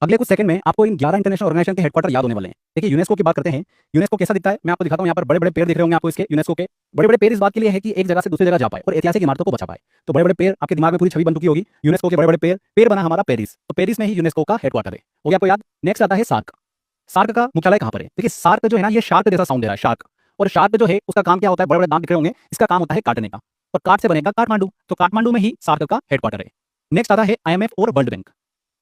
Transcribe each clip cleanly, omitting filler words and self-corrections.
अगले कुछ सेकंड में आपको इन 11 इंटरनेशनल ऑर्गेनाइजेशन के हेडक्वार्टर याद होने वाले हैं। देखिए यूनेस्को की बात करते हैं। यूनेस्को कैसा दिखता है मैं आपको दिखाता हूँ। यहाँ पर बड़े बड़े पेड़ दिख रहे होंगे आपको। इसके यूनेस्को के बड़े बड़े पेड़ इस बात के लिए है कि एक जगह से दूसरी जगह जा पाए और ऐतिहासिक इमारतों को बचा पाए। तो बड़े बड़े पेड़ आपके दिमाग में पूरी छवि बन चुकी होगी। यूनेस्को के बड़े बड़े पेड़। पेड़ बना हमारा पेरिस, तो पेरिस में ही यूनेस्को का हेडक्वार्टर है। हो गया आपको याद। नेक्स्ट आता है सार्क। सार्क का मुख्यालय कहाँ पर है? देखिए सार्क जो है ना, ये शार्क जैसा साउंड दे रहा है, शार्क। और शार्क जो है उसका काम क्या होता है? बड़े बड़े दांत दिख रहे होंगे, इसका काम होता है काटने का। और काट से बनेगा काठमांडू, तो काठमांडू में ही सार्क का हेडक्वार्टर है। नेक्स्ट आता है आईएमएफ और वर्ल्ड बैंक।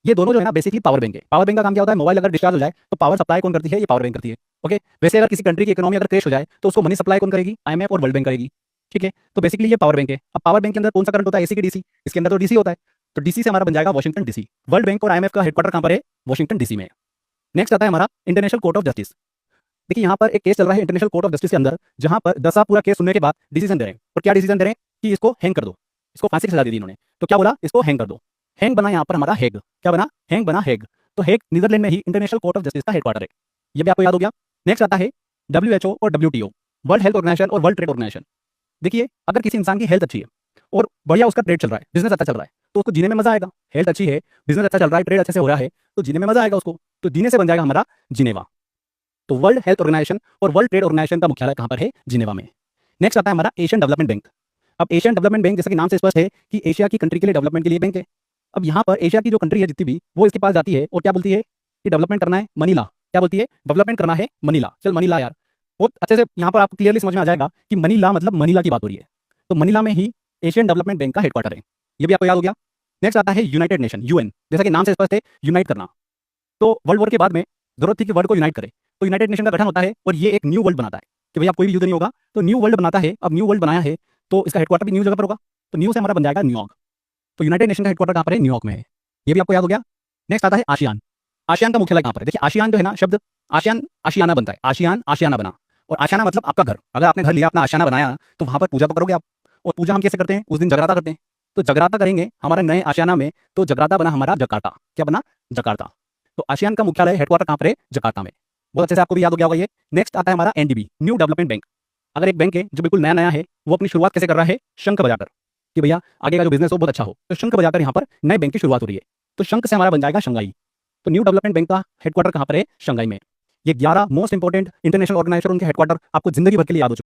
ये दोनों जो है ना बेसिकली पावर बैंक है। पावर बैंक का काम क्या होता है? मोबाइल अगर डिस्चार्ज हो जाए तो पावर सप्लाई कौन करती है? ये पावर बैंक करती है। ओके, वैसे अगर किसी कंट्री की इकोनॉमी अगर क्रैश हो जाए तो उसको मनी सप्लाई कौन करेगी? आईएमएफ और वर्ल्ड बैंक करेगी। ठीक है, तो बेसिकली ये पावर बैंक है। अब पावर बैंक के अंदर कौन सा करंट होता है? एसी की डीसी। इसके अंदर तो डीसी होता है, तो डीसी से हमारा बन जाएगा वॉशिंगटन डीसी। वर्ल्ड बैंक और आईएमएफ का हेडक्वार्टर कहां पर है? वॉशिंगटन डीसी में। नेक्स्ट आता है हमारा इंटरनेशनल कोर्ट ऑफ जस्टिस। देखिए यहाँ पर एक केस चल रहा है इंटरनेशनल कोर्ट ऑफ जस्टिस के अंदर, जहां पर दसा पूरा केस सुनने के बाद डिसीजन दे रहे हैं। और क्या डिसीजन दे रहे हैं? कि इसको हैंग कर दो। इसको फांसी की सजा दे दी इन्होंने। तो क्या बोला? इसको हैंग कर दो। हैंग बना यहाँ पर हमारा हेग। क्या बना? हैंग बना हेग। तो हेग नीदरलैंड में ही इंटरनेशनल कोर्ट ऑफ जस्टिस का हेडक्वार्टर है। ये भी आपको याद हो गया। नेक्स्ट आता है डब्ल्यूएचओ और डब्ल्यूटीओ, वर्ल्ड हेल्थ ऑर्गेनाइजेशन और वर्ल्ड ट्रेड ऑर्गेनाइजेशन। देखिए अगर किसी इंसान की हेल्थ अच्छी है और बढ़िया उसका ट्रेड चल रहा है, बिजनेस अच्छा चल रहा है, तो उसको जीने में मजा आएगा। हेल्थ अच्छी है, बिजनेस अच्छा चल रहा है, ट्रेड अच्छे से हो रहा है, तो जीने में मजा आएगा उसको। तो जीने से बन जाएगा हमारा जिनेवा। तो वर्ल्ड हेल्थ ऑर्गेनाइजेशन और वर्ल्ड ट्रेड ऑर्गेनाइजेशन का मुख्यालय कहां पर है? जिनेवा में। नेक्स्ट आता है हमारा एशियन डेवलपमेंट बैंक। अब एशियन डेवलपमेंट बैंक जैसे कि नाम से स्पष्ट है कि एशिया की कंट्री के लिए डेवलपमेंट के लिए बैंक है। अब यहाँ पर एशिया की जो कंट्री है जितनी भी, वो इसके पास जाती है और क्या बोलती है कि डेवलपमेंट करना है मनी ला। क्या बोलती है? डेवलपमेंट करना है मनी ला। चल मनी ला यार, बहुत अच्छे से यहाँ पर आपको क्लियरली समझ में आ जाएगा कि मनी ला मतलब मनीला की बात हो रही है। तो मनीला में ही एशियन डेवलपमेंट बैंक का हेडक्वार्टर है। ये भी आपको याद हो गया। नेक्स्ट आता है यूनाइटेड नेशन, यूएन। जैसा कि नाम से स्पष्ट है, यूनाइट करना। तो वर्ल्ड वॉर के बाद में जरूरत थी कि वर्ल्ड को यूनाइट करे, तो यूनाइटेड नेशन का गठन होता है और ये एक न्यू वर्ल्ड बनाता है कि भैया कोई भी युद्ध नहीं होगा, तो न्यू वर्ल्ड बनाता है। अब न्यू वर्ल्ड बनाया है तो इसका हेडक्वार्टर भी न्यू जगह पर होगा, तो न्यू से हमारा बन जाएगा न्यूयॉर्क। तो यूनाइटेड नेशन का हेडक्वार्टर कहाँ पर है? न्यूयॉर्क में है। ये भी आपको याद हो गया। नेक्स्ट आता है आशियान। आशियान का मुख्यालय कहाँ पर है? देखिए आशियान जो है ना, शब्द आशियान आशियाना बनता है। आशियान आशियाना बना, और आशियाना मतलब आपका घर। अगर आपने घर लिया, अपना आशियाना बनाया, तो वहां पर पूजा तो करोगे आप। और पूजा हम कैसे करते हैं? उस दिन जगराता करते हैं। तो जगराता करेंगे हमारे नए आशियाना में, तो जगराता बना हमारा जकार्ता। क्या बना? जकार्ता। तो आशियान का मुख्यालय हेडक्वार्टर कहाँ पर है? जकार्ता में। बहुत अच्छे से आपको भी याद हो गया होगा ये। नेक्स्ट आता है हमारा एनडीबी, न्यू डेवलपमेंट बैंक। अगर एक बैंक है जो बिल्कुल नया नया है, वो अपनी शुरुआत कैसे कर रहा है? शंख बजाकर, कि भैया आगे का जो बिजनेस हो बहुत अच्छा हो, तो शंख बजाकर यहाँ पर नए बैंक की शुरुआत हो रही है। तो शंख से हमारा बन जाएगा शंघाई। तो न्यू डेवलपमेंट बैंक का हेडक्वार्टर कहाँ पर है? शंघाई में। ये 11 मोस्ट इंपोर्टेंट इंटरनेशनल ऑर्गेनाइजेशन, उनके हेडक्वार्टर आपको जिंदगी भर के लिए याद हो चुके हैं।